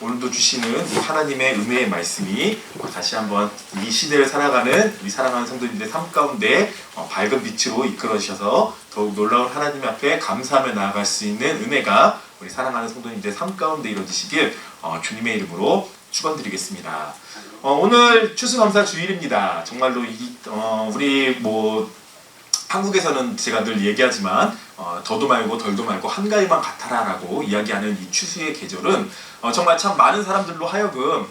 오늘도 주시는 이 하나님의 은혜의 말씀이 다시 한번 이 시대를 살아가는 우리 사랑하는 성도님들의 삶 가운데 밝은 빛으로 이끌어 주셔서 더욱 놀라운 하나님 앞에 감사하며 나아갈 수 있는 은혜가 우리 사랑하는 성도님들의 삶 가운데 이루어지시길 주님의 이름으로 축원드리겠습니다. 오늘 추수감사 주일입니다. 정말로 우리 한국에서는 제가 늘 얘기하지만 더도 말고 덜도 말고 한가위만 같아라라고 이야기하는 이 추수의 계절은 정말 참 많은 사람들로 하여금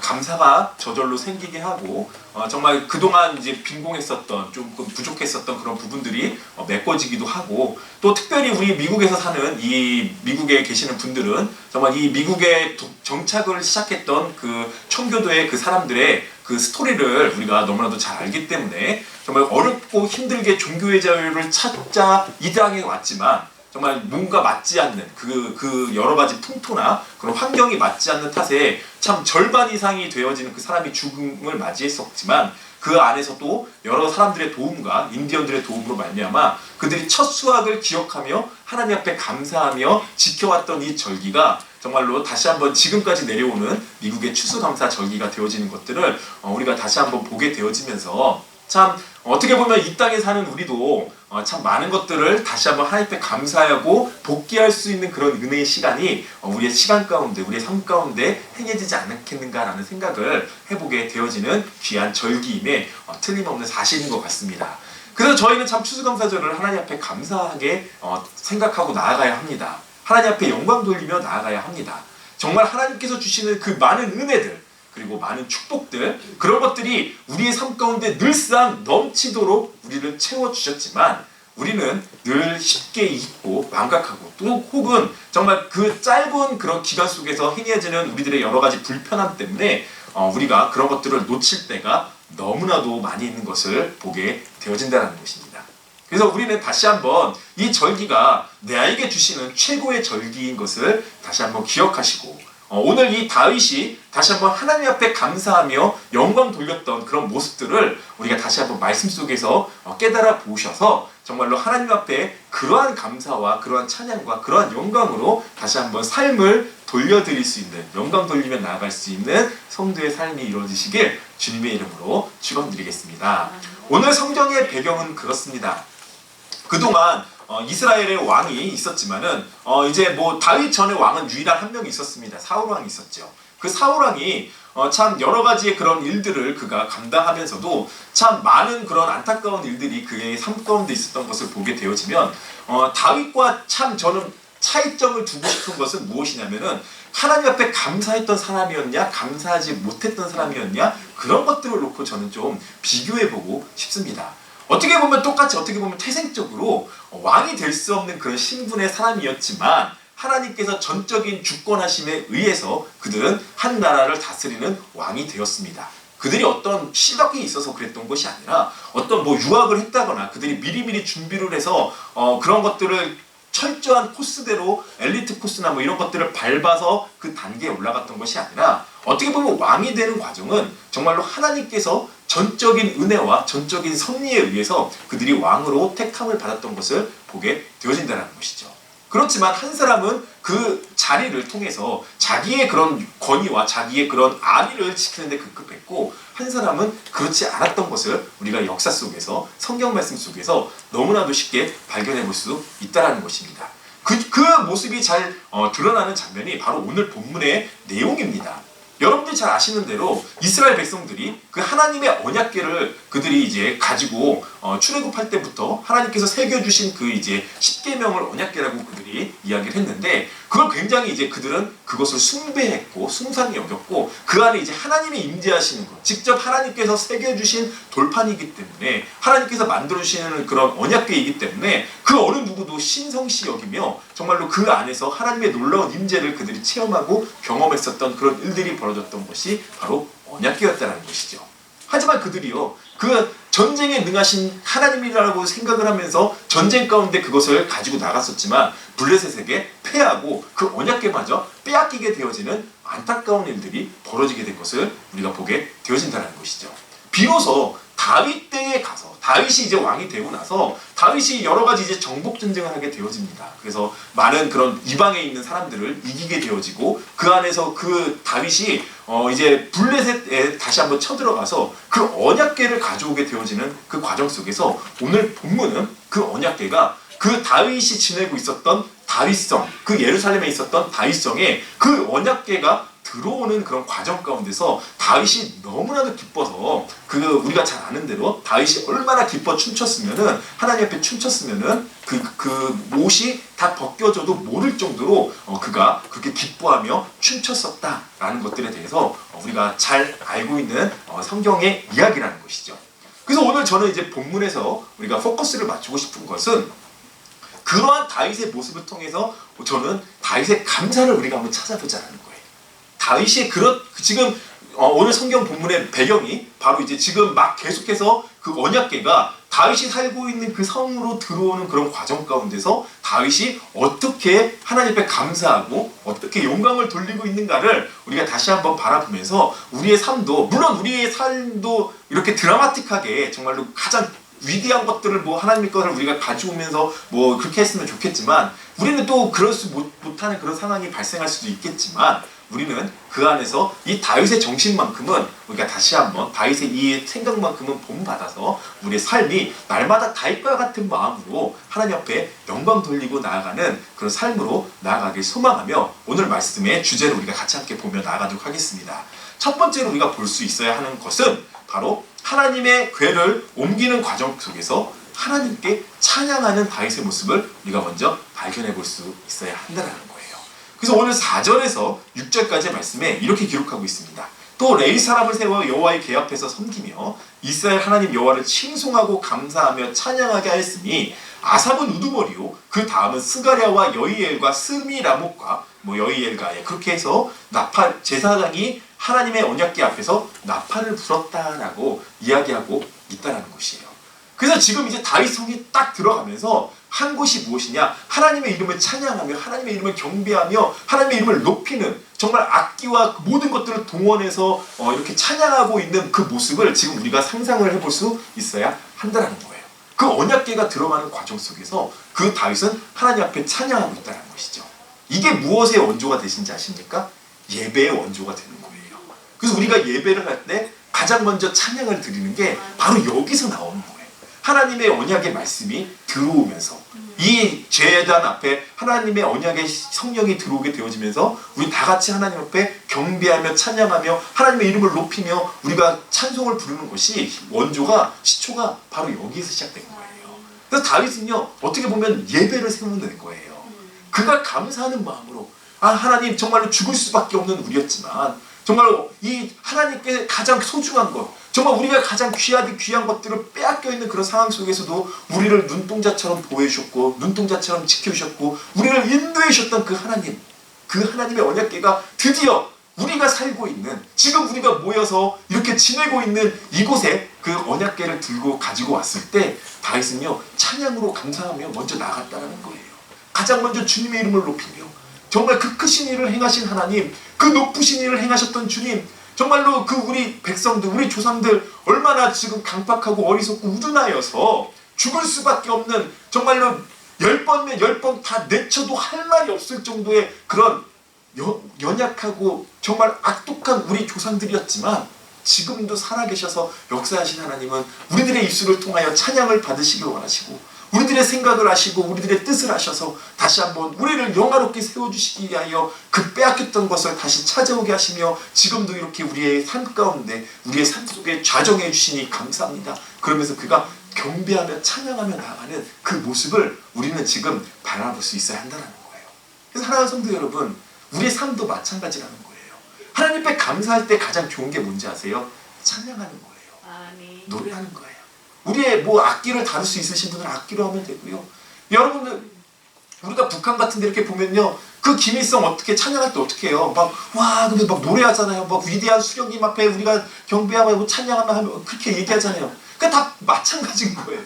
감사가 저절로 생기게 하고 정말 그동안 이제 빈공했었던 조금 부족했었던 그런 부분들이 메꿔지기도 하고 또 특별히 우리 미국에서 사는 이 미국에 계시는 분들은 정말 이 미국에 정착을 시작했던 그 청교도의 그 사람들의 그 스토리를 우리가 너무나도 잘 알기 때문에 정말 어렵고 힘들게 종교의 자유를 찾자 이 땅에 왔지만 정말 뭔가 맞지 않는 그 여러 가지 풍토나 그런 환경이 맞지 않는 탓에 참 절반 이상이 되어지는 그 사람이 죽음을 맞이했었지만 그 안에서도 여러 사람들의 도움과 인디언들의 도움으로 말미암아 그들이 첫 수확을 기억하며 하나님 앞에 감사하며 지켜왔던 이 절기가 정말로 다시 한번 지금까지 내려오는 미국의 추수감사 절기가 되어지는 것들을 우리가 다시 한번 보게 되어지면서 참 어떻게 보면 이 땅에 사는 우리도 참 많은 것들을 다시 한번 하나님 앞에 감사하고 복귀할 수 있는 그런 은혜의 시간이 우리의 시간 가운데 우리의 삶 가운데 행해지지 않겠는가라는 생각을 해보게 되어지는 귀한 절기임에 틀림없는 사실인 것 같습니다. 그래서 저희는 참 추수감사절을 하나님 앞에 감사하게 생각하고 나아가야 합니다. 하나님 앞에 영광 돌리며 나아가야 합니다. 정말 하나님께서 주시는 그 많은 은혜들 그리고 많은 축복들 그런 것들이 우리의 삶 가운데 늘상 넘치도록 우리를 채워주셨지만 우리는 늘 쉽게 잊고 망각하고 또 혹은 정말 그 짧은 그런 기간 속에서 행해지는 우리들의 여러 가지 불편함 때문에 우리가 그런 것들을 놓칠 때가 너무나도 많이 있는 것을 보게 되어진다는 것입니다. 그래서 우리는 다시 한번 이 절기가 나에게 주시는 최고의 절기인 것을 다시 한번 기억하시고 오늘 이 다윗이 다시 한번 하나님 앞에 감사하며 영광 돌렸던 그런 모습들을 우리가 다시 한번 말씀 속에서 깨달아 보셔서 정말로 하나님 앞에 그러한 감사와 그러한 찬양과 그러한 영광으로 다시 한번 삶을 돌려드릴 수 있는 영광 돌리며 나아갈 수 있는 성도의 삶이 이루어지시길 주님의 이름으로 축원드리겠습니다. 오늘 성경의 배경은 그렇습니다. 그동안 이스라엘의 왕이 있었지만은 이제 다윗 전에 왕은 유일한 한 명이 있었습니다. 사울 왕이 있었죠. 그 사울 왕이 참 여러 가지의 그런 일들을 그가 감당하면서도 참 많은 그런 안타까운 일들이 그의 삶 가운데 있었던 것을 보게 되어지면 다윗과 참 저는 차이점을 두고 싶은 것은 무엇이냐면은 하나님 앞에 감사했던 사람이었냐 감사하지 못했던 사람이었냐 그런 것들을 놓고 저는 좀 비교해보고 싶습니다. 어떻게 보면 똑같이 어떻게 보면 태생적으로 왕이 될 수 없는 그런 신분의 사람이었지만 하나님께서 전적인 주권하심에 의해서 그들은 한 나라를 다스리는 왕이 되었습니다. 그들이 어떤 실력이 있어서 그랬던 것이 아니라 어떤 유학을 했다거나 그들이 미리미리 준비를 해서 그런 것들을 철저한 코스대로 엘리트 코스나 이런 것들을 밟아서 그 단계에 올라갔던 것이 아니라 어떻게 보면 왕이 되는 과정은 정말로 하나님께서 전적인 은혜와 전적인 섭리에 의해서 그들이 왕으로 택함을 받았던 것을 보게 되어진다는 것이죠. 그렇지만 한 사람은 그 자리를 통해서 자기의 그런 권위와 자기의 그런 안위를 지키는 데 급급했고 한 사람은 그렇지 않았던 것을 우리가 역사 속에서 성경 말씀 속에서 너무나도 쉽게 발견해 볼 수 있다는 것입니다. 그 모습이 잘 드러나는 장면이 바로 오늘 본문의 내용입니다. 여러분들이 잘 아시는 대로 이스라엘 백성들이 그 하나님의 언약궤를 그들이 이제 가지고 출애굽할 때부터 하나님께서 새겨주신 그 이제 십계명을 언약궤라고 그들이 이야기를 했는데 그걸 굉장히 이제 그들은 그것을 숭배했고 숭상히 여겼고 그 안에 이제 하나님이 임재하시는 것 직접 하나님께서 새겨주신 돌판이기 때문에 하나님께서 만들어주시는 그런 언약궤이기 때문에 그 어느 누구도 신성시 여기며 정말로 그 안에서 하나님의 놀라운 임재를 그들이 체험하고 경험했었던 그런 일들이 벌어졌던 것이 바로 언약궤였다는 것이죠. 하지만 그들이요 그 전쟁에 능하신 하나님이라고 생각을 하면서 전쟁 가운데 그것을 가지고 나갔었지만 블레셋에게 패하고 그 언약궤마저 빼앗기게 되어지는 안타까운 일들이 벌어지게 된 것을 우리가 보게 되어진다는 것이죠. 비로소 다윗 때에 가서 다윗이 이제 왕이 되고 나서 다윗이 여러 가지 이제 정복 전쟁을 하게 되어집니다. 그래서 많은 그런 이방에 있는 사람들을 이기게 되어지고 그 안에서 그 다윗이 이제 블레셋에 다시 한번 쳐들어가서 그 언약궤를 가져오게 되어지는 그 과정 속에서 오늘 본문은 그 언약궤가 그 다윗이 지내고 있었던 다윗성, 그 예루살렘에 있었던 다윗성에 그 언약궤가 들어오는 그런 과정 가운데서 다윗이 너무나도 기뻐서 우리가 잘 아는 대로 다윗이 얼마나 기뻐 춤췄으면은 하나님 앞에 춤췄으면은 그 옷이 다 벗겨져도 모를 정도로 그가 그렇게 기뻐하며 춤췄었다라는 것들에 대해서 우리가 잘 알고 있는 성경의 이야기라는 것이죠. 그래서 오늘 저는 이제 본문에서 우리가 포커스를 맞추고 싶은 것은 그러한 다윗의 모습을 통해서 저는 다윗의 감사를 우리가 한번 찾아보자는 거예요. 다윗이 지금 오늘 성경 본문의 배경이 바로 이제 지금 막 계속해서 그 언약궤가 다윗이 살고 있는 그 성으로 들어오는 그런 과정 가운데서 다윗이 어떻게 하나님 앞에 감사하고 어떻게 영광을 돌리고 있는가를 우리가 다시 한번 바라보면서 우리의 삶도, 물론 우리의 삶도 이렇게 드라마틱하게 정말로 가장 위대한 것들을 하나님의 것을 우리가 가져오면서 그렇게 했으면 좋겠지만, 우리는 또 그럴 수 못하는 그런 상황이 발생할 수도 있겠지만, 우리는 그 안에서 이 다윗의 정신만큼은 우리가 다시 한번 다윗의 이 생각만큼은 본받아서 우리의 삶이 날마다 다윗과 같은 마음으로 하나님 앞에 영광 돌리고 나아가는 그런 삶으로 나아가길 소망하며 오늘 말씀의 주제를 우리가 같이 함께 보며 나아가도록 하겠습니다. 첫 번째로 우리가 볼 수 있어야 하는 것은 바로 하나님의 궤를 옮기는 과정 속에서 하나님께 찬양하는 다윗의 모습을 우리가 먼저 발견해 볼 수 있어야 한다는 거예요. 그래서 오늘 4절에서 6절까지의 말씀에 이렇게 기록하고 있습니다. 또 레위 사람을 세워 여호와의 궤 앞에서 섬기며 이스라엘 하나님 여호와를 칭송하고 감사하며 찬양하게 하였으니 아삽은 우두머리요 그 다음은 스가랴와 여이엘과 스미라목과 여이엘가에 그렇게 해서 제사장이 하나님의 언약궤 앞에서 나팔을 불었다라고 이야기하고 있다는 것이에요. 그래서 지금 이제 다윗 성이 딱 들어가면서 한 곳이 무엇이냐? 하나님의 이름을 찬양하며 하나님의 이름을 경배하며 하나님의 이름을 높이는, 정말 악기와 모든 것들을 동원해서 이렇게 찬양하고 있는 그 모습을 지금 우리가 상상을 해볼 수 있어야 한다는 거예요. 그 언약궤가 들어가는 과정 속에서 그 다윗은 하나님 앞에 찬양하고 있다는 것이죠. 이게 무엇의 원조가 되신지 아십니까? 예배의 원조가 되는 거예요. 그래서 우리가 예배를 할 때 가장 먼저 찬양을 드리는 게 바로 여기서 나오는 거예요. 하나님의 언약의 말씀이 들어오면서 이 제단 앞에 하나님의 언약의 성령이 들어오게 되어지면서 우리 다 같이 하나님 앞에 경배하며 찬양하며 하나님의 이름을 높이며 우리가 찬송을 부르는 것이 원조가, 시초가 바로 여기에서 시작된 거예요. 그래서 다윗은요, 어떻게 보면 예배를 세우는 거예요. 그가 감사하는 마음으로 하나님 정말로 죽을 수밖에 없는 우리였지만 정말로 이 하나님께 가장 소중한 것, 정말 우리가 가장 귀한 것들을 빼앗겨 있는 그런 상황 속에서도 우리를 눈동자처럼 보호해주셨고 눈동자처럼 지켜주셨고 우리를 인도해 주셨던 그 하나님의 언약궤가 드디어 우리가 살고 있는, 지금 우리가 모여서 이렇게 지내고 있는 이곳에 그 언약궤를 들고 가지고 왔을 때 다윗은요, 찬양으로 감사하며 먼저 나갔다는 거예요. 가장 먼저 주님의 이름을 높이며 정말 그 크신 일을 행하신 하나님, 그 높으신 일을 행하셨던 주님, 정말로 그 우리 백성들, 우리 조상들 얼마나 지금 강팍하고 어리석고 우둔하여서 죽을 수밖에 없는, 정말로 10번면 10번 다 내쳐도 할 말이 없을 정도의 그런 연약하고 정말 악독한 우리 조상들이었지만 지금도 살아계셔서 역사하신 하나님은 우리들의 입술을 통하여 찬양을 받으시길 원하시고 우리들의 생각을 하시고 우리들의 뜻을 하셔서 다시 한번 우리를 영화롭게 세워주시기 위하여 그 빼앗겼던 것을 다시 찾아오게 하시며 지금도 이렇게 우리의 삶 가운데 우리의 삶 속에 좌정해 주시니 감사합니다. 그러면서 그가 경배하며 찬양하며 나아가는 그 모습을 우리는 지금 바라볼 수 있어야 한다는 거예요. 그래서 사랑하는 성도 여러분, 우리의 삶도 마찬가지라는 거예요. 하나님 앞에 감사할 때 가장 좋은 게 뭔지 아세요? 찬양하는 거예요. 노래하는 거예요. 우리의 악기를 다룰 수 있으신 분은 악기로 하면 되고요. 여러분들, 우리가 북한 같은 데 이렇게 보면요, 그 김일성 어떻게 찬양할 때 어떻게 해요? 근데 노래하잖아요. 위대한 수령님 앞에 우리가 경배하고 찬양하면 그렇게 얘기하잖아요. 그러니까 다 마찬가지인 거예요.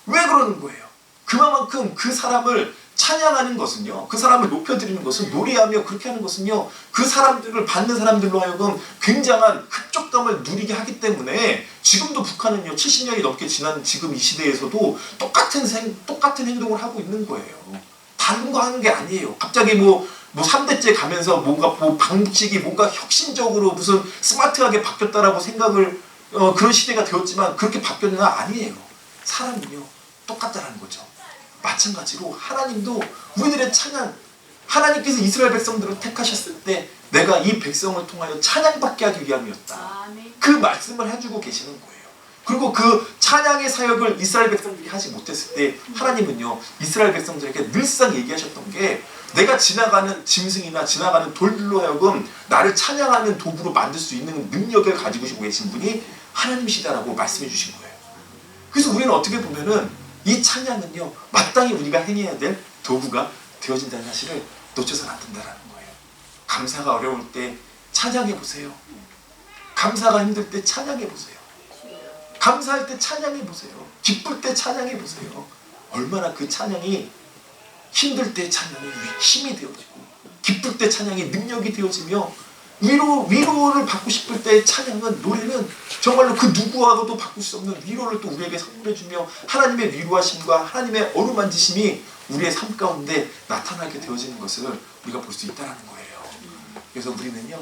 왜 그러는 거예요? 그만큼 그 사람을 찬양하는 것은요, 그 사람을 높여드리는 것은, 노래하며 그렇게 하는 것은요, 그 사람들을 받는 사람들로 하여금 굉장한 흡족감을 누리게 하기 때문에 지금도 북한은요 70년이 넘게 지난 지금 이 시대에서도 똑같은 행동을 하고 있는 거예요. 다른 거 하는 게 아니에요. 갑자기 뭐 3대째 가면서 뭔가 방식이 뭔가 혁신적으로 무슨 스마트하게 바뀌었다라고 생각을 그런 시대가 되었지만 그렇게 바뀌었나? 아니에요. 사람은요 똑같다라는 거죠. 마찬가지로 하나님도 우리들의 찬양, 하나님께서 이스라엘 백성들을 택하셨을 때 내가 이 백성을 통하여 찬양받게 하기 위함이었다. 그 말씀을 해주고 계시는 거예요. 그리고 그 찬양의 사역을 이스라엘 백성들이 하지 못했을 때 하나님은요 이스라엘 백성들에게 늘상 얘기하셨던 게, 내가 지나가는 짐승이나 지나가는 돌들로 하여금 나를 찬양하는 도구로 만들 수 있는 능력을 가지고 계신 분이 하나님이시다라고 말씀해 주신 거예요. 그래서 우리는 어떻게 보면은 이 찬양은요 마땅히 우리가 행해야 될 도구가 되어진다는 사실을 놓쳐서는 안 된다는 거예요. 감사가 어려울 때 찬양해 보세요. 감사가 힘들 때 찬양해 보세요. 감사할 때 찬양해 보세요. 기쁠 때 찬양해 보세요. 얼마나 그 찬양이 힘들 때 찬양이 힘이 되어지고, 기쁠 때 찬양이 능력이 되어지며, 위로를 받고 싶을 때 찬양은, 노래는 정말로 그 누구와도 바꿀 수 없는 위로를 또 우리에게 선물해주며 하나님의 위로하심과 하나님의 어루만지심이 우리의 삶 가운데 나타나게 되어지는 것을 우리가 볼 수 있다는 거예요. 그래서 우리는요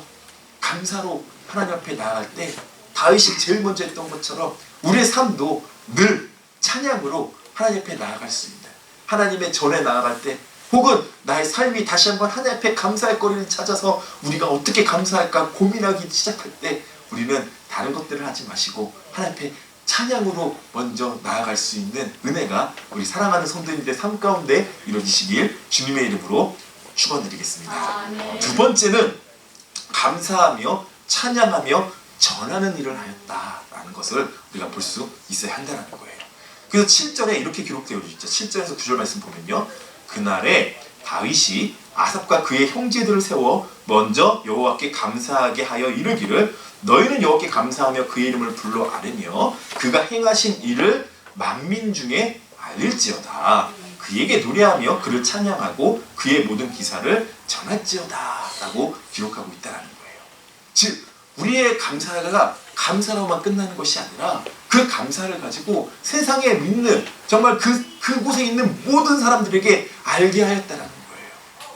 감사로 하나님 앞에 나아갈 때 다윗이 제일 먼저 했던 것처럼 우리의 삶도 늘 찬양으로 하나님 앞에 나아갈 수 있는, 하나님의 전에 나아갈 때, 혹은 나의 삶이 다시 한번 하나님 앞에 감사할 거리를 찾아서 우리가 어떻게 감사할까 고민하기 시작할 때 우리는 다른 것들을 하지 마시고 하나님 앞에 찬양으로 먼저 나아갈 수 있는 은혜가 우리 사랑하는 성도님들의 삶 가운데 이루어지시길 주님의 이름으로 축원드리겠습니다. 두 번째는 감사하며 찬양하며 전하는 일을 하였다라는 것을 우리가 볼 수 있어야 한다는 거예요. 그래서 7절에 이렇게 기록되어 있죠. 7절에서 9절 말씀 보면요, 그날에 다윗이 아삽과 그의 형제들을 세워 먼저 여호와께 감사하게 하여 이르기를, 너희는 여호와께 감사하며 그의 이름을 불러 아뢰며 그가 행하신 일을 만민 중에 알릴지어다. 그에게 노래하며 그를 찬양하고 그의 모든 기사를 전할지어다 라고 기록하고 있다는 거예요. 즉 우리의 감사가 감사로만 끝나는 것이 아니라 그 감사를 가지고 세상에 믿는 정말 그곳에 있는 모든 사람들에게 알게 하였다는 거예요.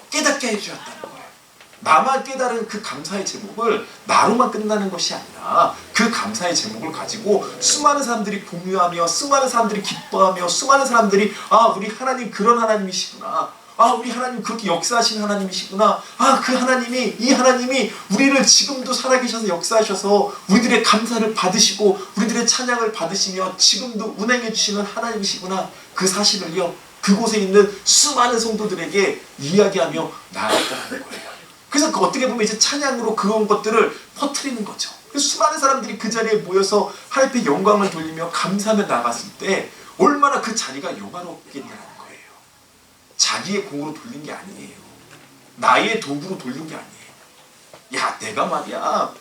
깨닫게 해주었다는 거예요. 나만 깨달은 그 감사의 제목을 나로만 끝나는 것이 아니라 그 감사의 제목을 가지고 수많은 사람들이 공유하며, 수많은 사람들이 기뻐하며, 수많은 사람들이 우리 하나님 그런 하나님이시구나, 우리 하나님 그렇게 역사하신 하나님이시구나, 그 하나님이, 이 하나님이 우리를 지금도 살아계셔서 역사하셔서 우리들의 감사를 받으시고 우리들의 찬양을 받으시며 지금도 운행해 주시는 하나님이시구나, 그 사실을요 그곳에 있는 수많은 성도들에게 이야기하며 나아갔다는 거예요. 그래서 어떻게 보면 이제 찬양으로 그런 것들을 퍼뜨리는 거죠. 그래서 수많은 사람들이 그 자리에 모여서 하나님께 영광을 돌리며 감사하며 나갔을 때 얼마나 그 자리가 영화롭겠냐는 거예요. 자기의 공으로 돌린 게 아니에요. 나의 도구로 돌린 게 아니에요. 야, 내가 말이야,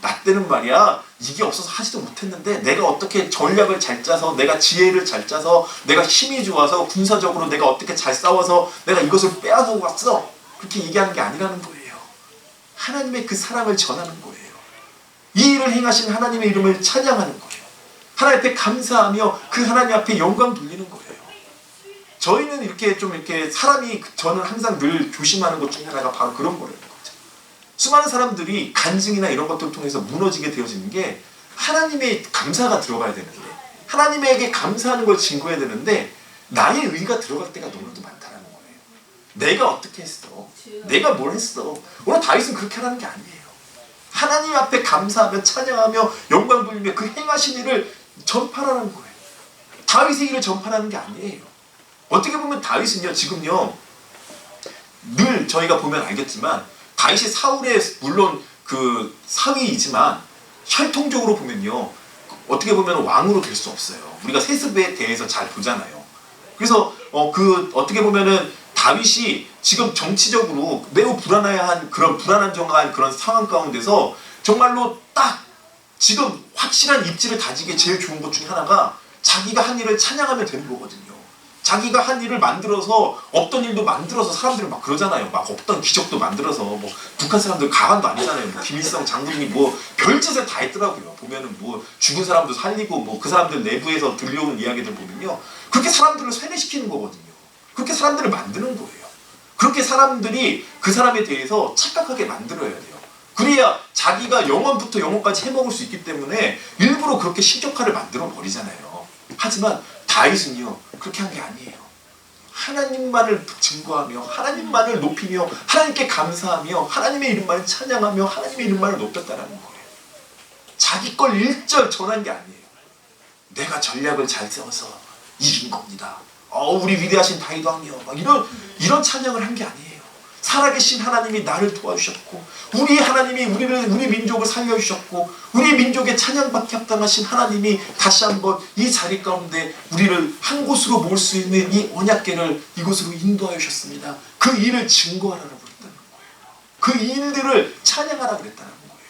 나 때는 말이야 이게 없어서 하지도 못했는데 내가 어떻게 전략을 잘 짜서, 내가 지혜를 잘 짜서, 내가 힘이 좋아서 군사적으로 내가 어떻게 잘 싸워서 내가 이것을 빼앗아고 왔어, 그렇게 얘기하는 게 아니라는 거예요. 하나님의 그 사랑을 전하는 거예요. 이 일을 행하신 하나님의 이름을 찬양하는 거예요. 하나님 앞에 감사하며 그 하나님 앞에 영광 돌리는 거예요. 저희는 이렇게 사람이, 저는 항상 늘 조심하는 것 중에 하나가 바로 그런 거라는 거죠. 수많은 사람들이 간증이나 이런 것들을 통해서 무너지게 되어지는 게, 하나님의 감사가 들어가야 되는데, 하나님에게 감사하는 걸 증거해야 되는데 나의 의가 들어갈 때가 너무나도 많다는 거예요. 내가 어떻게 했어? 내가 뭘 했어? 오늘 다윗은 그렇게 하라는 게 아니에요. 하나님 앞에 감사하며 찬양하며 영광 돌리며 그 행하신 일을 전파하라는 거예요. 다윗의 일을 전파하는 게 아니에요. 어떻게 보면 다윗은요 지금요 늘 저희가 보면 알겠지만 다윗이 사울의 물론 그 사위이지만 혈통적으로 보면요 어떻게 보면 왕으로 될 수 없어요. 우리가 세습에 대해서 잘 보잖아요. 그래서 어떻게 보면은 다윗이 지금 정치적으로 매우 불안한 정한 그런 상황 가운데서 정말로 딱 지금 확실한 입지를 다지기에 제일 좋은 것 중에 하나가 자기가 한 일을 찬양하면 되는 거거든요. 자기가 한 일을 만들어서 없던 일도 만들어서 사람들이 막 그러잖아요. 막 없던 기적도 만들어서 뭐 북한 사람들 가관도 아니잖아요. 뭐 김일성 장군이 뭐 별짓을 다 했더라고요. 보면은 뭐 죽은 사람도 살리고 뭐 그 사람들 내부에서 들려오는 이야기들 보면요. 그렇게 사람들을 세뇌시키는 거거든요. 그렇게 사람들을 만드는 거예요. 그렇게 사람들이 그 사람에 대해서 착각하게 만들어야 돼요. 그래야 자기가 영원부터 영원까지 해먹을 수 있기 때문에 일부러 그렇게 신격화를 만들어 버리잖아요. 하지만 다윗은요 그렇게 한 게 아니에요. 하나님만을 증거하며 하나님만을 높이며 하나님께 감사하며 하나님의 이름만을 찬양하며 하나님의 이름만을 높였다라는 거예요. 자기 걸 일절 전한 게 아니에요. 내가 전략을 잘 세워서 이긴 겁니다. 우리 위대하신 다윗 왕이여 막 이런 찬양을 한 게 아니에요. 살아계신 하나님이 나를 도와주셨고 우리 하나님이 우리 민족을 살려주셨고 우리 민족의 찬양받게 합당하신 하나님이 다시 한번 이 자리 가운데 우리를 한 곳으로 모을 수 있는 이 언약궤를 이곳으로 인도하여 주셨습니다. 그 일을 증거하라고 그랬다는 거예요. 그 일들을 찬양하라고 그랬다는 거예요.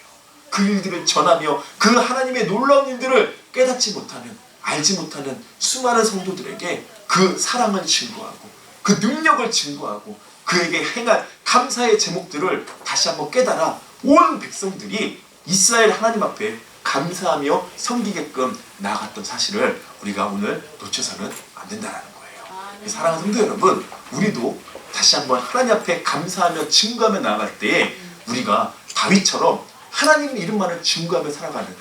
그 일들을 전하며 그 하나님의 놀라운 일들을 깨닫지 못하는 알지 못하는 수많은 성도들에게 그 사랑을 증거하고 그 능력을 증거하고 그에게 행한 감사의 제목들을 다시 한번 깨달아 온 백성들이 이스라엘 하나님 앞에 감사하며 섬기게끔 나아갔던 사실을 우리가 오늘 놓쳐서는 안 된다는 거예요. 사랑하는 성도 여러분, 우리도 다시 한번 하나님 앞에 감사하며 증거하며 나아갈 때에 우리가 다윗처럼 하나님 이름만을 증거하며 살아가는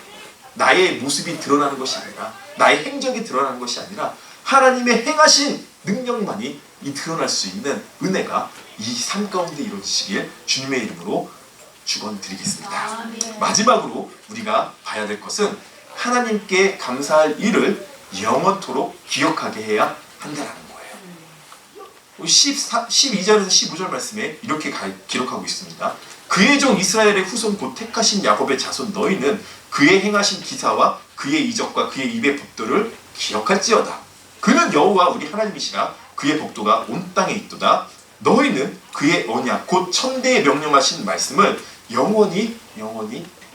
나의 모습이 드러나는 것이 아니라 나의 행적이 드러나는 것이 아니라 하나님의 행하신 능력만이 이 드러날 수 있는 은혜가 이 삶 가운데 이루어지시길 주님의 이름으로 축원드리겠습니다. 마지막으로 우리가 봐야 될 것은 하나님께 감사할 일을 영원토록 기억하게 해야 한다는 거예요. 12절에서 15절 말씀에 이렇게 기록하고 있습니다. 그의 종 이스라엘의 후손 곧 택하신 야곱의 자손 너희는 그의 행하신 기사와 그의 이적과 그의 입의 법도를 기억할지어다. 그는 여호와 우리 하나님이시라. 그의 법도가 온 땅에 있도다. 너희는 그의 언약 곧 천대에 명령하신 말씀을 영원히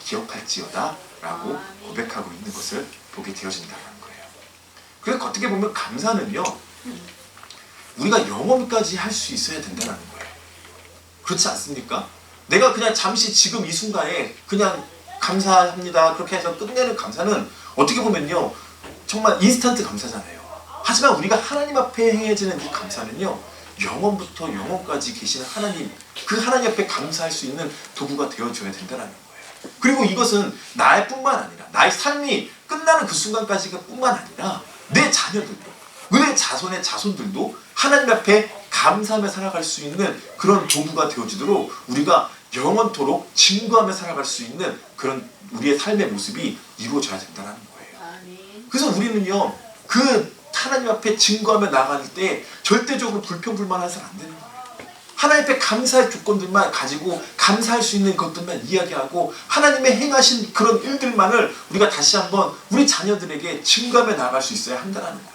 기억할지어다 라고 고백하고 있는 것을 보게 되어진다는 거예요. 그래서 어떻게 보면 감사는요 우리가 영원까지 할 수 있어야 된다는 거예요. 그렇지 않습니까? 내가 그냥 잠시 지금 이 순간에 그냥 감사합니다 그렇게 해서 끝내는 감사는 어떻게 보면요 정말 인스턴트 감사잖아요. 하지만 우리가 하나님 앞에 행해지는 이 감사는요 영원부터 영원까지 계시는 하나님, 그 하나님 앞에 감사할 수 있는 도구가 되어줘야 된다는 거예요. 그리고 이것은 나의 뿐만 아니라 나의 삶이 끝나는 그 순간까지가 뿐만 아니라 내 자녀들도 내 자손의 자손들도 하나님 앞에 감사하며 살아갈 수 있는 그런 도구가 되어주도록 우리가 영원토록 증거하며 살아갈 수 있는 그런 우리의 삶의 모습이 이루어져야 된다는 거예요. 그래서 우리는요 그 하나님 앞에 증거하며 나아갈 때 절대적으로 불평불만해서는 안 되는 거예요. 하나님 앞에 감사의 조건들만 가지고 감사할 수 있는 것들만 이야기하고 하나님의 행하신 그런 일들만을 우리가 다시 한번 우리 자녀들에게 증거하며 나아갈 수 있어야 한다는 거예요.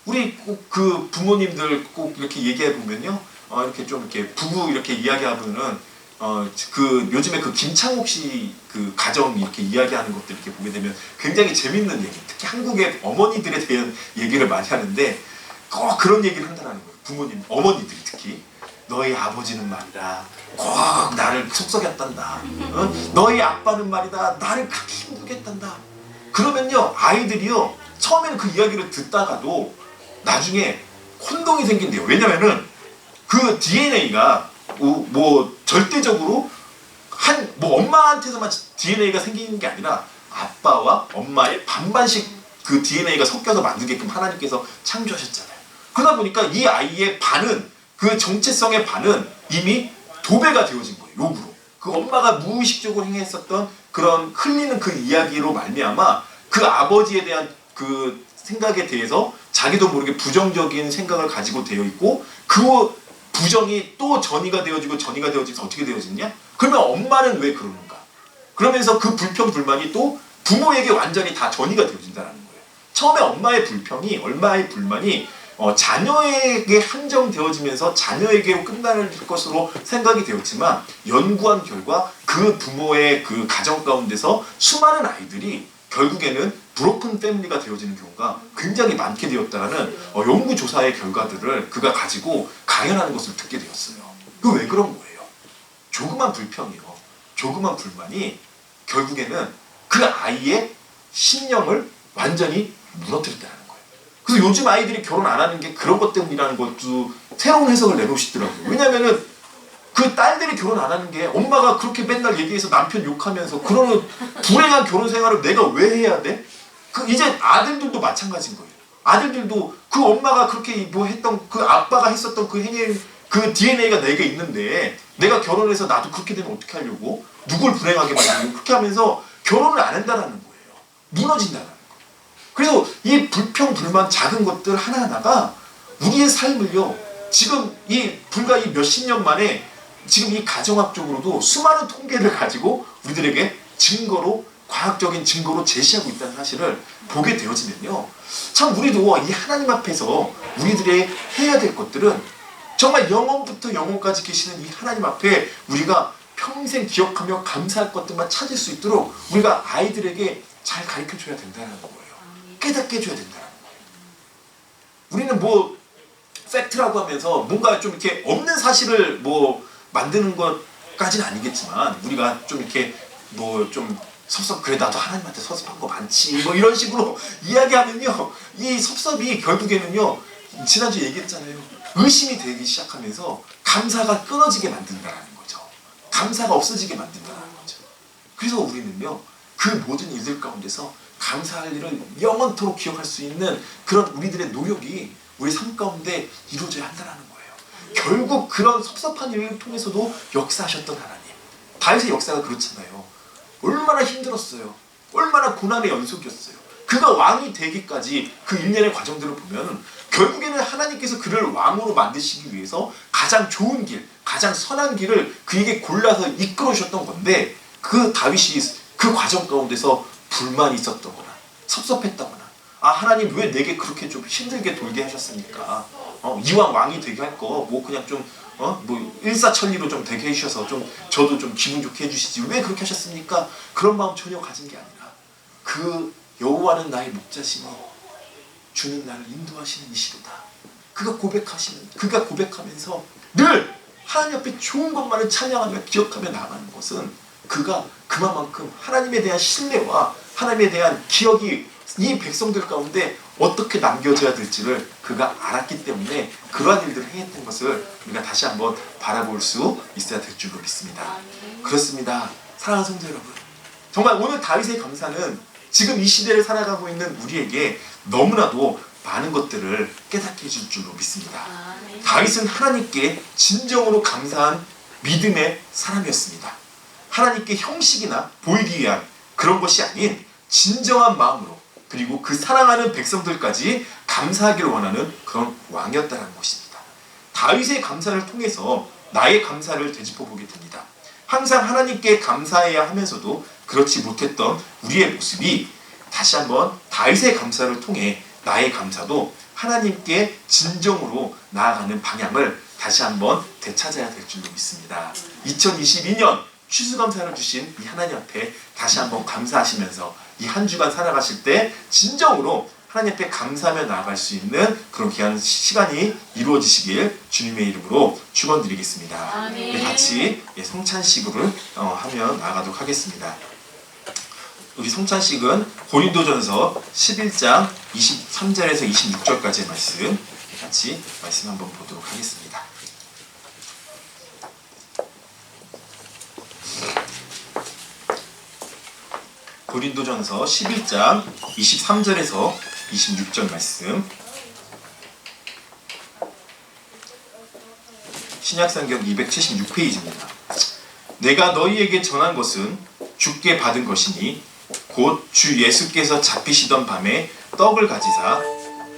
우리 꼭 그 부모님들 꼭 이렇게 얘기해 보면요, 이렇게 좀 이렇게 부부 이렇게 이야기하면은 그 요즘에 그 김창옥 씨 그 가정 이렇게 이야기하는 것들 이렇게 보게 되면 굉장히 재밌는 얘기, 특히 한국의 어머니들에 대한 얘기를 많이 하는데 꼭 그런 얘기를 한다는 거예요. 부모님, 어머니들이 특히 너희 아버지는 말이다 꼭 나를 속썩였단다. 너희 아빠는 말이다 나를 그렇게 힘들게 했단다. 그러면요 아이들이요 처음에는 그 이야기를 듣다가도 나중에 혼동이 생긴대요. 왜냐면은 그 DNA가 뭐 절대적으로 뭐 엄마한테서만 DNA가 생기는 게 아니라 아빠와 엄마의 반반씩 그 DNA가 섞여서 만들게끔 하나님께서 창조하셨잖아요. 그러다 보니까 이 아이의 반은 그 정체성의 반은 이미 도배가 되어진 거예요. 욕으로. 그 엄마가 무의식적으로 행했었던 그런 흘리는 그 이야기로 말미암아 그 아버지에 대한 그 생각에 대해서 자기도 모르게 부정적인 생각을 가지고 되어 있고 그 부정이 또 전이가 되어지면서 어떻게 되어지냐? 그러면 엄마는 왜 그러는가? 그러면서 그 불평 불만이 또 부모에게 완전히 다 전이가 되어진다는 거예요. 처음에 엄마의 불만이 자녀에게 한정되어지면서 자녀에게 끝날 것으로 생각이 되었지만 연구한 결과 그 부모의 그 가정 가운데서 수많은 아이들이 결국에는 브로큰 패밀리가 되어지는 경우가 굉장히 많게 되었다는 연구조사의 결과들을 그가 가지고 강연하는 것을 듣게 되었어요. 그 왜 그런 거예요? 조그만 불평이요, 조그만 불만이 결국에는 그 아이의 신념을 완전히 무너뜨렸다는 거예요. 그래서 요즘 아이들이 결혼 안 하는 게 그런 것 때문이라는 것도 새로운 해석을 내놓으시더라고요. 왜냐면은 그 딸들이 결혼 안 하는 게 엄마가 그렇게 맨날 얘기해서 남편 욕하면서 그러는 불행한 결혼 생활을 내가 왜 해야 돼? 이제 아들들도 마찬가지인 거예요. 아들들도 그 엄마가 그렇게 뭐 했던 그 아빠가 했었던 그 행위, 그 DNA가 내게 있는데 내가 결혼해서 나도 그렇게 되면 어떻게 하려고? 누굴 불행하게 만들고 그렇게 하면서 결혼을 안 한다는 거예요. 무너진다는 거예요. 그래서 이 불평, 불만, 작은 것들 하나하나가 우리의 삶을요, 지금 불과 이 몇십 년 만에 지금 이 가정학적으로도 수많은 통계를 가지고 우리들에게 증거로, 과학적인 증거로 제시하고 있다는 사실을 보게 되어지면요, 참 우리도 이 하나님 앞에서 우리들의 해야 될 것들은 정말 영원부터 영원까지 계시는 이 하나님 앞에 우리가 평생 기억하며 감사할 것들만 찾을 수 있도록 우리가 아이들에게 잘 가르쳐줘야 된다는 거예요. 깨닫게 해줘야 된다는 거예요. 우리는 뭐 팩트라고 하면서 뭔가 좀 이렇게 없는 사실을 뭐 만드는 것까지는 아니겠지만 우리가 좀 이렇게 뭐 좀 그래 나도 하나님한테 섭섭한 거 많지 뭐 이런 식으로 이야기하면요, 이 섭섭이 결국에는요, 지난주에 얘기했잖아요, 의심이 되기 시작하면서 감사가 끊어지게 만든다는 거죠. 감사가 없어지게 만든다는 거죠. 그래서 우리는요, 그 모든 일들 가운데서 감사할 일을 영원토록 기억할 수 있는 그런 우리들의 노력이 우리 삶 가운데 이루어져야 한다는 거예요. 결국 그런 섭섭한 일을 통해서도 역사하셨던 하나님, 다윗의 역사가 그렇잖아요. 얼마나 힘들었어요. 얼마나 고난의 연속이었어요. 그가 왕이 되기까지 그 일련의 과정들을 보면 결국에는 하나님께서 그를 왕으로 만드시기 위해서 가장 좋은 길, 가장 선한 길을 그에게 골라서 이끌어 주셨던 건데, 그 다윗이 그 과정 가운데서 불만이 있었다거나 섭섭했다거나, 아 하나님 왜 내게 그렇게 좀 힘들게 돌게 하셨습니까? 이왕 왕이 되게 할 거 뭐 그냥 좀 뭐 일사천리로 좀 되게 해주셔서 좀 저도 좀 기분 좋게 해주시지 왜 그렇게 하셨습니까? 그런 마음 전혀 가진 게 아니라 그 여호와는 나의 목자시니 주는 나를 인도하시는 이시로다. 그가 고백하면서 늘 하나님 앞에 좋은 것만을 찬양하며 기억하며 나가는 것은 그가 그만큼 하나님에 대한 신뢰와 하나님에 대한 기억이 이 백성들 가운데 어떻게 남겨져야 될지를 그가 알았기 때문에 그러한 일들을 행했던 것을 우리가 다시 한번 바라볼 수 있어야 될 줄로 믿습니다. 그렇습니다. 사랑하는 성도 여러분, 정말 오늘 다윗의 감사는 지금 이 시대를 살아가고 있는 우리에게 너무나도 많은 것들을 깨닫게 해줄 줄로 믿습니다. 다윗은 하나님께 진정으로 감사한 믿음의 사람이었습니다. 하나님께 형식이나 보이기 위한 그런 것이 아닌 진정한 마음으로, 그리고 그 사랑하는 백성들까지 감사하기를 원하는 그런 왕이었다는 것입니다. 다윗의 감사를 통해서 나의 감사를 되짚어보게 됩니다. 항상 하나님께 감사해야 하면서도 그렇지 못했던 우리의 모습이 다시 한번 다윗의 감사를 통해 나의 감사도 하나님께 진정으로 나아가는 방향을 다시 한번 되찾아야 될 줄로 믿습니다. 2022년 추수감사를 주신 이 하나님 앞에 다시 한번 감사하시면서 이 한 주간 살아가실 때 진정으로 하나님 앞에 감사하며 나아갈 수 있는 그런 귀한 시간이 이루어지시길 주님의 이름으로 축원드리겠습니다. 같이 성찬식을 하며 나아가도록 하겠습니다. 우리 성찬식은 고린도전서 11장 23절에서 26절까지의 말씀 같이 말씀 한번 보도록 하겠습니다. 고린도전서 11장 23절에서 26절 말씀, 신약성경 276페이지입니다. 내가 너희에게 전한 것은 주께 받은 것이니 곧 주 예수께서 잡히시던 밤에 떡을 가지사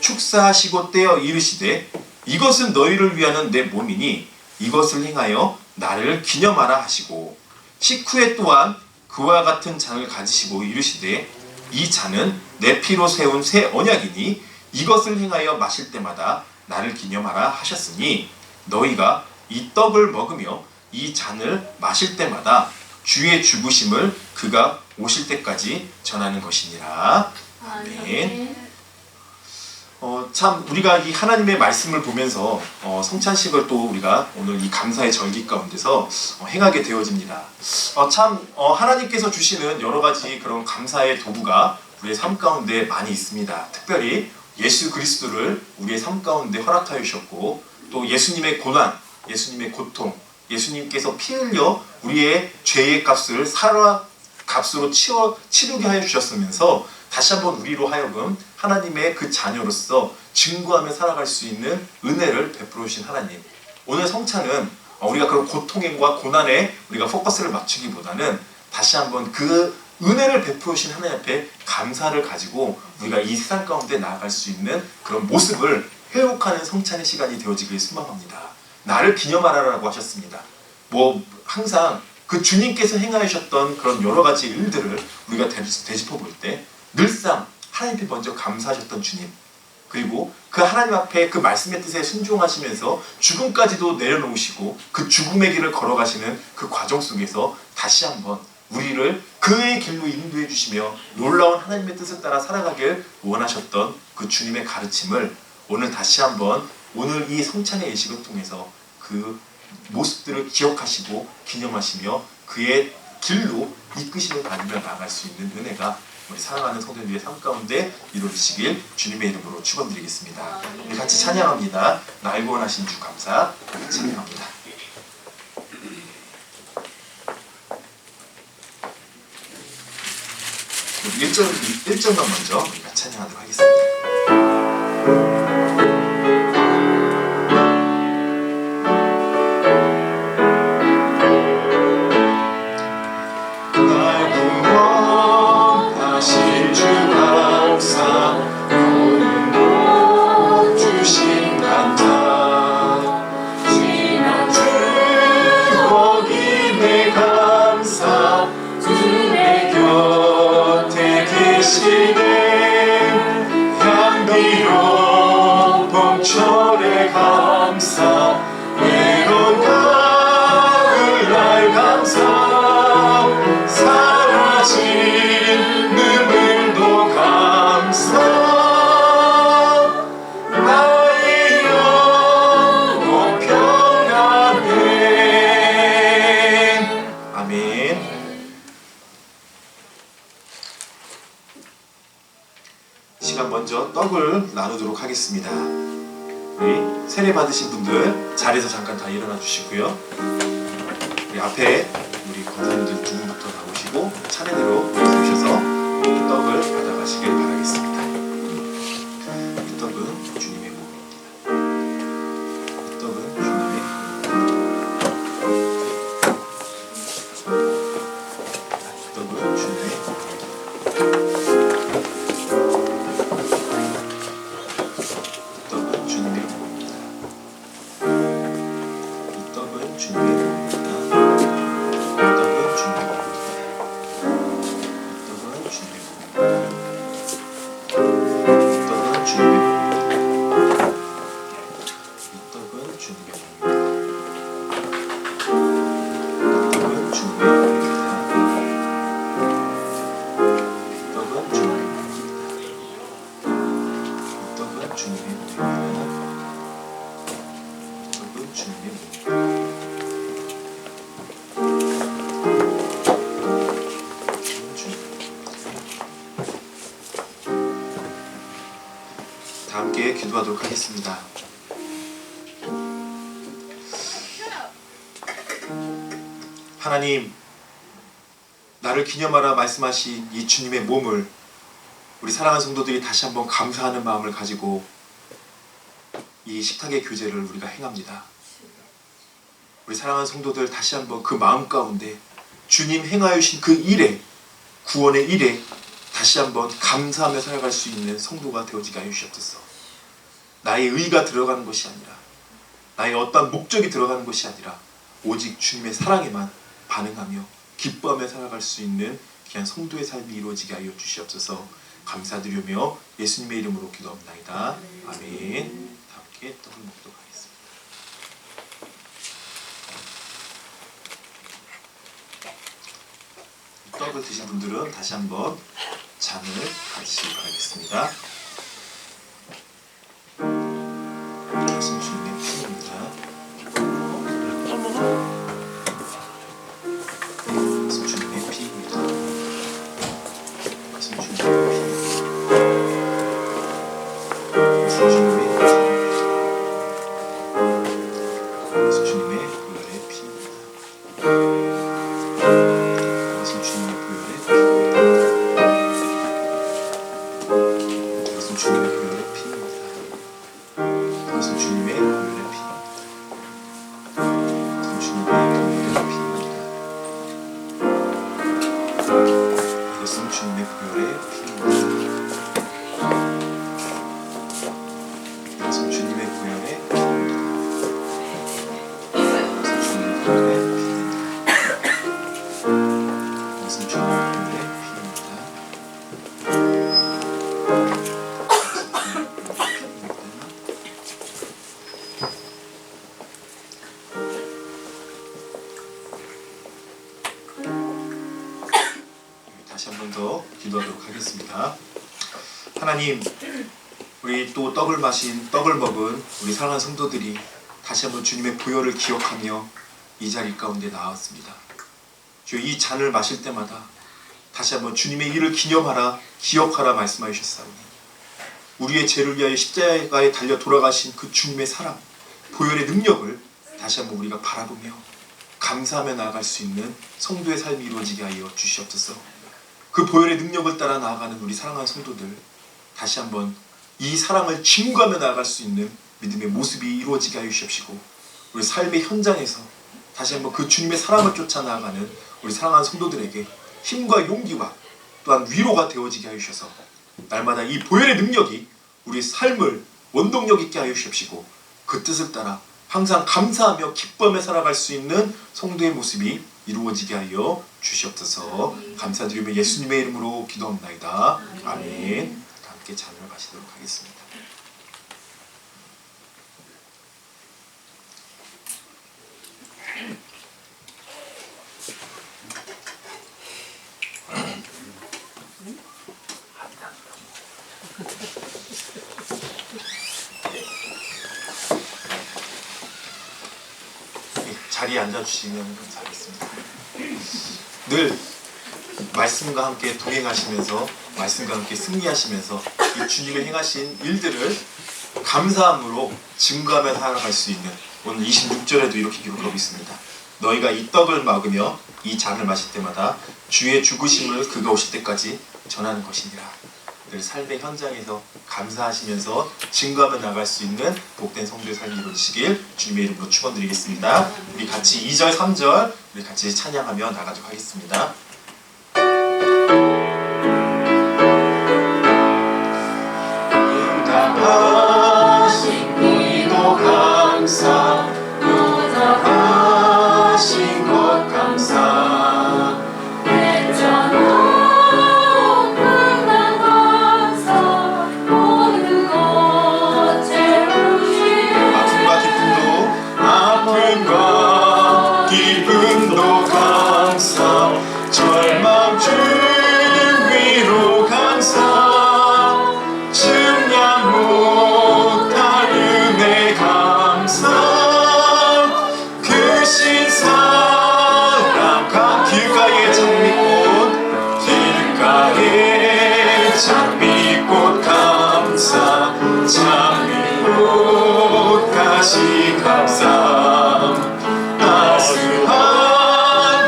축사하시고 떼어 이르시되 이것은 너희를 위하는 내 몸이니 이것을 행하여 나를 기념하라 하시고, 식후에 또한 그와 같은 잔을 가지시고 이르시되 이 잔은 내 피로 세운 새 언약이니 이것을 행하여 마실 때마다 나를 기념하라 하셨으니 너희가 이 떡을 먹으며 이 잔을 마실 때마다 주의 죽으심을 그가 오실 때까지 전하는 것이니라. 아멘. 참 우리가 이 하나님의 말씀을 보면서 성찬식을 또 우리가 오늘 이 감사의 절기 가운데서 행하게 되어집니다. 참 하나님께서 주시는 여러 가지 그런 감사의 도구가 우리의 삶 가운데 많이 있습니다. 특별히 예수 그리스도를 우리의 삶 가운데 허락하여 주셨고, 또 예수님의 고난, 예수님의 고통, 예수님께서 피 흘려 우리의 죄의 값을 값으로 치르게 하여 주셨으면서 다시 한번 우리로 하여금 하나님의 그 자녀로서 증거하며 살아갈 수 있는 은혜를 베풀어 주신 하나님. 오늘 성찬은 우리가 그런 고통과 고난에 우리가 포커스를 맞추기보다는 다시 한번 그 은혜를 베풀어 주신 하나님 앞에 감사를 가지고 우리가 이 세상 가운데 나아갈 수 있는 그런 모습을 회복하는 성찬의 시간이 되어지길 소망합니다. 나를 기념하라라고 하셨습니다. 항상 그 주님께서 행하셨던 그런 여러 가지 일들을 우리가 되짚어 볼 때 늘상 하나님께 먼저 감사하셨던 주님, 그리고 그 하나님 앞에 그 말씀의 뜻에 순종하시면서 죽음까지도 내려놓으시고 그 죽음의 길을 걸어가시는 그 과정 속에서 다시 한번 우리를 그의 길로 인도해 주시며 놀라운 하나님의 뜻을 따라 살아가길 원하셨던 그 주님의 가르침을 오늘 다시 한번 오늘 이 성찬의 예식을 통해서 그 모습들을 기억하시고 기념하시며 그의 길로 이끄심을 받으며 나아갈 수 있는 은혜가 우리 사랑하는 성도님들의 삶 가운데 이루어지시길 주님의 이름으로 축원드리겠습니다. 우리 같이 찬양합니다. 날 구원하신 주 감사. 찬양합니다. 1절만 먼저 우리가 찬양하도록 하겠습니다. 먼저 떡을 나누도록 하겠습니다. 우리 세례 받으신 분들 자리에서 잠깐 다 일어나 주시고요. 우리 앞에 우리 권사님들 두 분부터 나오시고 차례대로 오셔서 떡을 받아가시길 바라겠습니다. 이 떡은 주님의 몸입니다. 이 떡은 주님의 떡은 주님의 다 함께 기도하도록 하겠습니다. 하나님, 나를 기념하라 말씀하신 이 주님의 몸을 우리 사랑하는 성도들이 다시 한번 감사하는 마음을 가지고 이 식탁의 교제를 우리가 행합니다. 우리 사랑하는 성도들 다시 한번 그 마음 가운데 주님 행하여 주신 그 일에, 구원의 일에 다시 한번 감사하며 살아갈 수 있는 성도가 되어지게 하여 주셨소서. 나의 의가 들어가는 것이 아니라, 나의 어떤 목적이 들어가는 것이 아니라 오직 주님의 사랑에만 반응하며 기뻐하며 살아갈 수 있는 귀한 성도의 삶이 이루어지게 하여 주시옵소서. 감사드리며 예수님의 이름으로 기도합니다. 아멘. 다 함께 떡을 먹도록 하겠습니다. 떡을 드신 분들은 다시 한번 잔을 같이 바라겠습니다. 말씀 주님의 피입니다. 말씀 주님의 피입니다. 말씀 주님의 피. 말씀 주님의 피. 말씀 주님의 보혈의 피입니다. 말씀 주님의 보혈의 피입니다. 말씀 주님의 보혈의 피입니다. 말씀 주님의 보혈의 피입니다. 말씀 주님의 보혈의 피입니다. 말씀 주님의 보혈의 피입니다. 말씀 주님의 보혈의 피입니다. 말씀 주님의 보혈의 피입니다. 다시 한 번 더 기도하도록 하겠습니다. 하나님, 우리 또 떡을 먹은 우리 사랑하는 성도들이 다시 한번 주님의 보혈을 기억하며 이 자리 가운데 나왔습니다. 주여, 이 잔을 마실 때마다 다시 한번 주님의 일을 기념하라, 기억하라 말씀하셨사오니 우리의 죄를 위하여 십자가에 달려 돌아가신 그 주님의 사랑, 보혈의 능력을 다시 한번 우리가 바라보며 감사하며 나아갈 수 있는 성도의 삶이 이루어지게 하여 주시옵소서. 그 보혈의 능력을 따라 나아가는 우리 사랑하는 성도들, 다시 한번 이 사랑을 증거하며 나아갈 수 있는 믿음의 모습이 이루어지게 하여 주시옵시고, 우리 삶의 현장에서 다시 한번 그 주님의 사랑을 쫓아 나아가는 우리 사랑하는 성도들에게 힘과 용기와 또한 위로가 되어지게 하여 주셔서 날마다 이 보혈의 능력이 우리 삶을 원동력 있게 하여 주시옵시고, 그 뜻을 따라 항상 감사하며 기뻐하며 살아갈 수 있는 성도의 모습이 이루어지게 하여 주시옵소서. 감사드리며 예수님의 이름으로 기도합니다. 아멘. 함께 잔을 마시도록 하겠습니다. 자리에 앉아주시면 감사하겠습니다. 늘 말씀과 함께 동행하시면서 말씀과 함께 승리하시면서 이 주님의 행하신 일들을 감사함으로 증거하며 살아갈 수 있는, 오늘 26절에도 이렇게 기록하고 있습니다. 너희가 이 떡을 먹으며 이 잔을 마실 때마다 주의 죽으심을 그가 오실 때까지 전하는 것이니라. 늘 삶의 현장에서 감사하시면서 증거하며 나갈 수 있는 복된 성도의 삶이 이루어지시길 주님의 이름으로 축원드리겠습니다. 우리 같이 2절, 3절 우리 같이 찬양하며 나가도록 하겠습니다. 응답하신 너희도 감사, 응답하신 것 감사. 절망 주 위로 감사, 증량 못할 은혜 감사, 그 신사랑 길가에 장미꽃, 길가에 장미꽃 감사, 장미꽃 다시 감사.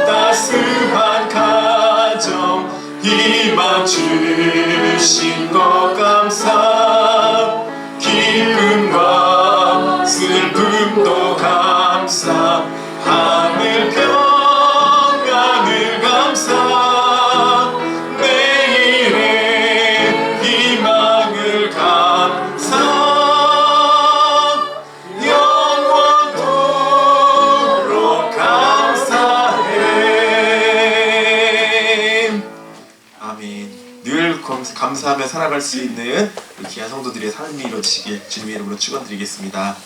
따스한 가정 희망 주신 것 감사, 기쁨과 슬픔도 감사, 하늘 평안을 감사, 내일의 희망을 감사, 영원토록 감사해. 아멘. 늘 감사하며 살아갈 수 있는 귀한 성도들의 삶이 이루어지시길 주님의 이름으로 축원드리겠습니다.